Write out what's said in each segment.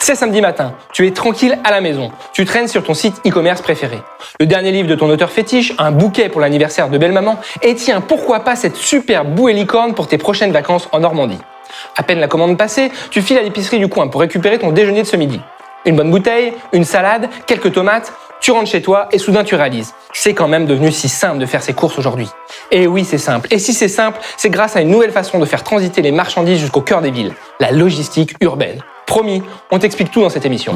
C'est samedi matin, tu es tranquille à la maison, tu traînes sur ton site e-commerce préféré. Le dernier livre de ton auteur fétiche, un bouquet pour l'anniversaire de belle-maman, et tiens, pourquoi pas cette super bouée licorne pour tes prochaines vacances en Normandie. À peine la commande passée, tu files à l'épicerie du coin pour récupérer ton déjeuner de ce midi. Une bonne bouteille, une salade, quelques tomates, tu rentres chez toi et soudain tu réalises. C'est quand même devenu si simple de faire ses courses aujourd'hui. Et oui, c'est simple. Et si c'est simple, c'est grâce à une nouvelle façon de faire transiter les marchandises jusqu'au cœur des villes, la logistique urbaine. Promis, on t'explique tout dans cette émission.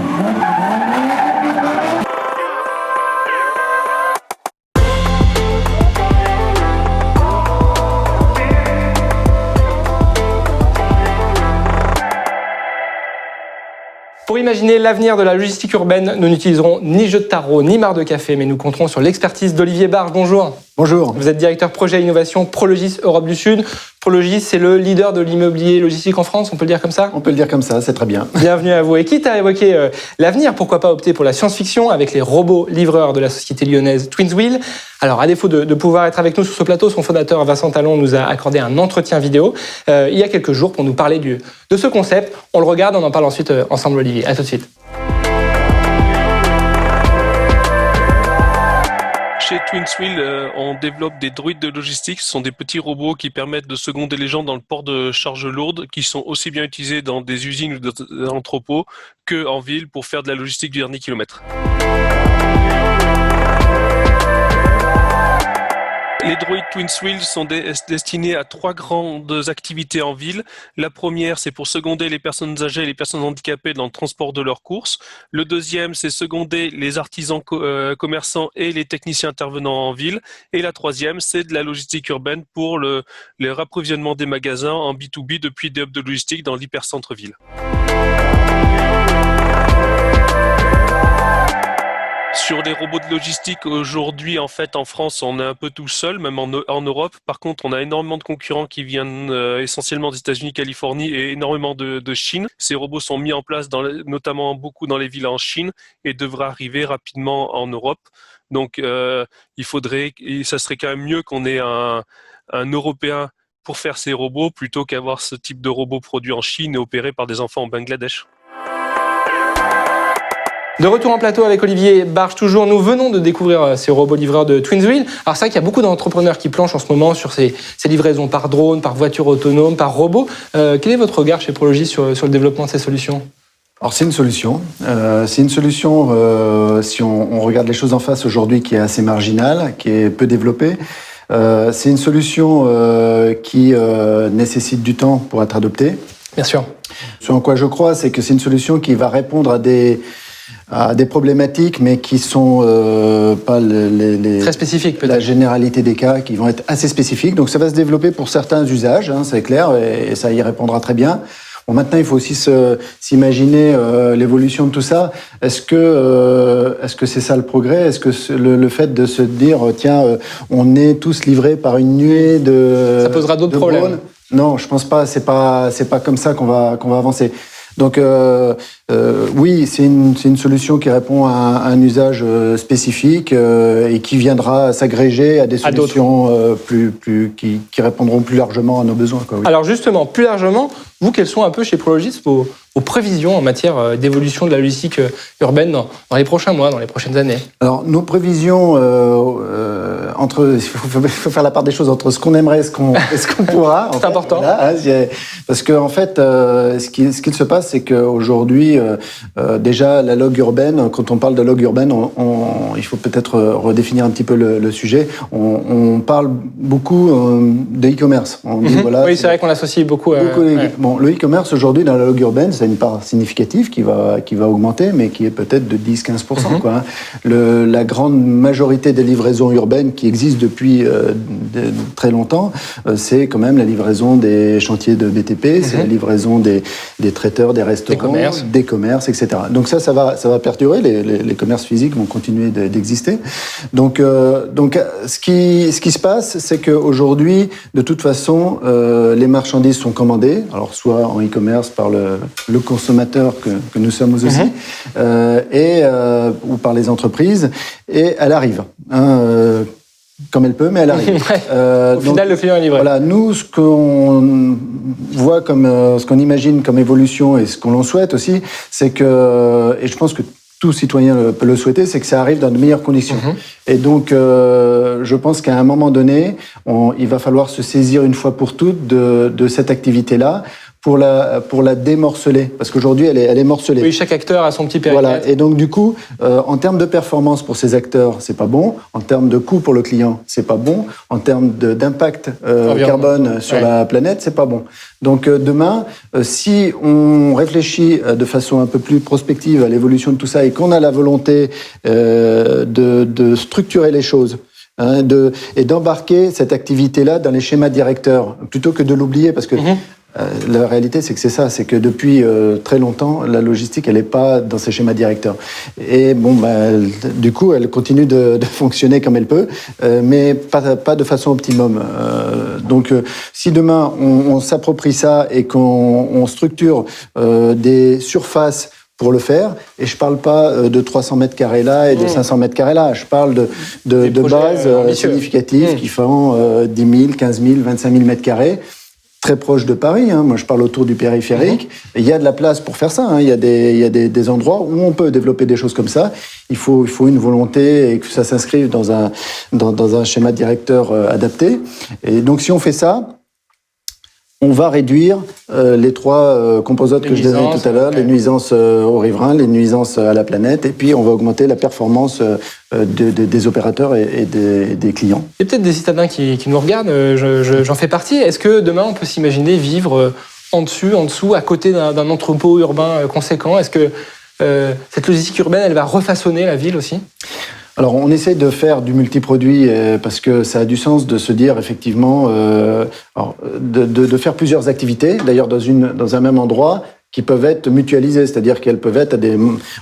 Pour imaginer l'avenir de la logistique urbaine, nous n'utiliserons ni jeu de tarot, ni marre de café, mais nous compterons sur l'expertise d'Olivier Barge. Bonjour. Bonjour. Vous êtes directeur projet innovation Prologis Europe du Sud. Prologis, c'est le leader de l'immobilier logistique en France, on peut le dire comme ça ? On peut le dire comme ça, c'est très bien. Bienvenue à vous. Et quitte à évoquer l'avenir, pourquoi pas opter pour la science-fiction avec les robots livreurs de la société lyonnaise Twinswheel. Alors, à défaut de pouvoir être avec nous sur ce plateau, son fondateur Vincent Talon nous a accordé un entretien vidéo il y a quelques jours pour nous parler de ce concept. On le regarde, on en parle ensuite ensemble, Olivier. À tout de suite. Chez Twinswheel, on développe des droïdes de logistique. Ce sont des petits robots qui permettent de seconder les gens dans le port de charges lourdes, qui sont aussi bien utilisés dans des usines ou des entrepôts qu'en ville pour faire de la logistique du dernier kilomètre. Les droïdes Twinswheel sont destinés à 3 grandes activités en ville. La première, c'est pour seconder les personnes âgées et les personnes handicapées dans le transport de leurs courses. Le deuxième, c'est seconder les artisans commerçants et les techniciens intervenant en ville. Et la troisième, c'est de la logistique urbaine pour le rapprovisionnement des magasins en B2B depuis des hubs de logistique dans l'hypercentre-ville. Sur les robots de logistique, aujourd'hui, en fait, en France, on est un peu tout seul, même en Europe. Par contre, on a énormément de concurrents qui viennent essentiellement des États-Unis, Californie et énormément de Chine. Ces robots sont mis en place notamment beaucoup dans les villes en Chine et devraient arriver rapidement en Europe. Donc, ça serait quand même mieux qu'on ait un Européen pour faire ces robots plutôt qu'avoir ce type de robot produit en Chine et opéré par des enfants au Bangladesh. De retour en plateau avec Olivier Barge toujours, nous venons de découvrir ces robots livreurs de Twinswheel. Alors c'est vrai qu'il y a beaucoup d'entrepreneurs qui planchent en ce moment sur ces livraisons par drone, par voiture autonome, par robot. Quel est votre regard chez Prologis sur le développement de ces solutions ? Alors c'est une solution. Si on regarde les choses en face aujourd'hui, qui est assez marginale, qui est peu développée. C'est une solution qui nécessite du temps pour être adoptée. Bien sûr. Ce en quoi je crois, c'est que c'est une solution qui va répondre à des problématiques, mais qui sont pas très spécifiques, peut-être. La généralité des cas, qui vont être assez spécifiques. Donc ça va se développer pour certains usages, c'est clair, et ça y répondra très bien. Bon, maintenant, il faut aussi s'imaginer l'évolution de tout ça. Est-ce que c'est ça le progrès ? Est-ce que le fait de se dire tiens, on est tous livrés par une nuée de ça posera d'autres problèmes. Non, je pense pas. C'est pas comme ça qu'on va avancer. Donc oui, c'est une solution qui répond à un usage spécifique et qui viendra s'agréger à des solutions qui répondront plus largement à nos besoins. Quoi, oui. Alors justement, plus largement, vous, quelles sont un peu chez Prologis vos prévisions en matière d'évolution de la logistique urbaine dans les prochains mois, dans les prochaines années ? Alors nos prévisions, il faut faire la part des choses entre ce qu'on aimerait et ce qu'on pourra. C'est important. Voilà, parce qu'en fait, ce qu'il se passe, c'est qu'aujourd'hui, déjà, la log urbaine, quand on parle de log urbaine, il faut peut-être redéfinir un petit peu le sujet. On parle beaucoup de e-commerce. Oui, c'est vrai qu'on l'associe beaucoup. Bon, le e-commerce, aujourd'hui, dans la log urbaine, c'est une part significative qui va augmenter, mais qui est peut-être de 10-15%. Quoi, hein. La grande majorité des livraisons urbaines qui existent depuis très longtemps, c'est quand même la livraison des chantiers de BTP, c'est la livraison des traiteurs, des restaurants, des commerces, etc. Donc ça va perdurer. Les commerces physiques vont continuer d'exister. Donc ce qui se passe, c'est qu'aujourd'hui, de toute façon, les marchandises sont commandées, alors soit en e-commerce par le consommateur que nous sommes aussi, ou par les entreprises, et elle arrive. comme elle peut, mais elle arrive. Au final, le client est livré. Voilà, nous, ce qu'on voit ce qu'on imagine comme évolution et ce qu'on l'on souhaite aussi, c'est que, et je pense que tout citoyen peut le souhaiter, c'est que ça arrive dans de meilleures conditions. Et donc, je pense qu'à un moment donné, il va falloir se saisir une fois pour toutes de cette activité-là pour la démorceler. Parce qu'aujourd'hui, elle est morcelée. Oui, chaque acteur a son petit périmètre. Voilà. Et donc, du coup, en termes de performance pour ces acteurs, c'est pas bon. En termes de coût pour le client, c'est pas bon. En termes d'impact carbone sur la planète, c'est pas bon. Donc, demain, si on réfléchit de façon un peu plus prospective à l'évolution de tout ça et qu'on a la volonté de structurer les choses, et d'embarquer cette activité-là dans les schémas directeurs, plutôt que de l'oublier, parce que la réalité, c'est que c'est ça, c'est que depuis très longtemps, la logistique, elle n'est pas dans ces schémas directeurs. Et bon, du coup, elle continue de fonctionner comme elle peut, mais pas de façon optimum. Donc, si demain, on s'approprie ça et qu'on structure des surfaces pour le faire, et je parle pas de 300 mètres carrés là et de 500 mètres carrés là, je parle de bases significatives qui font 10 000, 15 000, 25 000 mètres carrés, très proche de Paris. Moi, je parle autour du périphérique. Et il y a de la place pour faire ça. Il y a des endroits où on peut développer des choses comme ça. Il faut une volonté et que ça s'inscrive dans un schéma directeur adapté. Et donc, si on fait ça, on va réduire les trois composantes que je donnais tout à l'heure, les nuisances aux riverains, les nuisances à la planète, et puis on va augmenter la performance des opérateurs et des clients. Il y a peut-être des citadins qui nous regardent, j'en fais partie. Est-ce que demain on peut s'imaginer vivre en dessous, à côté d'un entrepôt urbain conséquent? Est-ce que cette logistique urbaine, elle va refaçonner la ville aussi? Alors, on essaie de faire du multiproduit parce que ça a du sens de se dire effectivement, de faire plusieurs activités, d'ailleurs dans un même endroit, qui peuvent être mutualisées, c'est-à-dire qu'elles peuvent être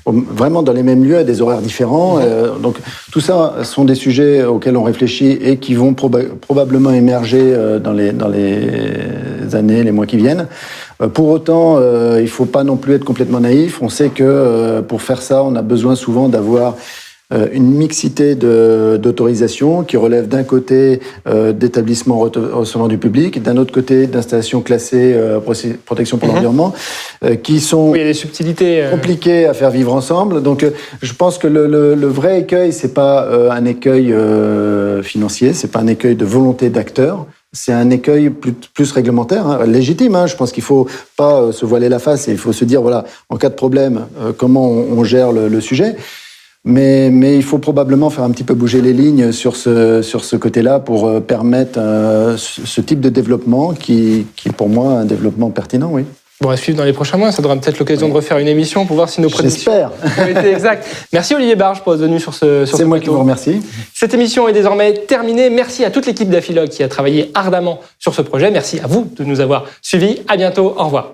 vraiment dans les mêmes lieux à des horaires différents. Donc, tout ça sont des sujets auxquels on réfléchit et qui vont probablement émerger dans les années, les mois qui viennent. Pour autant, il ne faut pas non plus être complètement naïf. On sait que pour faire ça, on a besoin souvent d'avoir une mixité d'autorisations qui relève d'un côté d'établissements recevant du public, d'un autre côté d'installations classées protection pour l'environnement, qui sont il y a des subtilités compliquées à faire vivre ensemble. Donc, je pense que le vrai écueil, c'est pas un écueil financier, c'est pas un écueil de volonté d'acteurs. C'est un écueil plus réglementaire, légitime. Je pense qu'il faut pas se voiler la face et il faut se dire, voilà, en cas de problème, comment on gère le sujet. Mais il faut probablement faire un petit peu bouger les lignes sur ce côté-là pour permettre ce type de développement qui est pour moi un développement pertinent, oui. Bon, à suivre dans les prochains mois, ça donnera peut-être l'occasion de refaire une émission pour voir si nos prédictions ont été exactes. Merci Olivier Barge pour être venu sur ce C'est moi qui vous remercie. Cette émission est désormais terminée. Merci à toute l'équipe d'Affilogue qui a travaillé ardemment sur ce projet. Merci à vous de nous avoir suivis. À bientôt. Au revoir.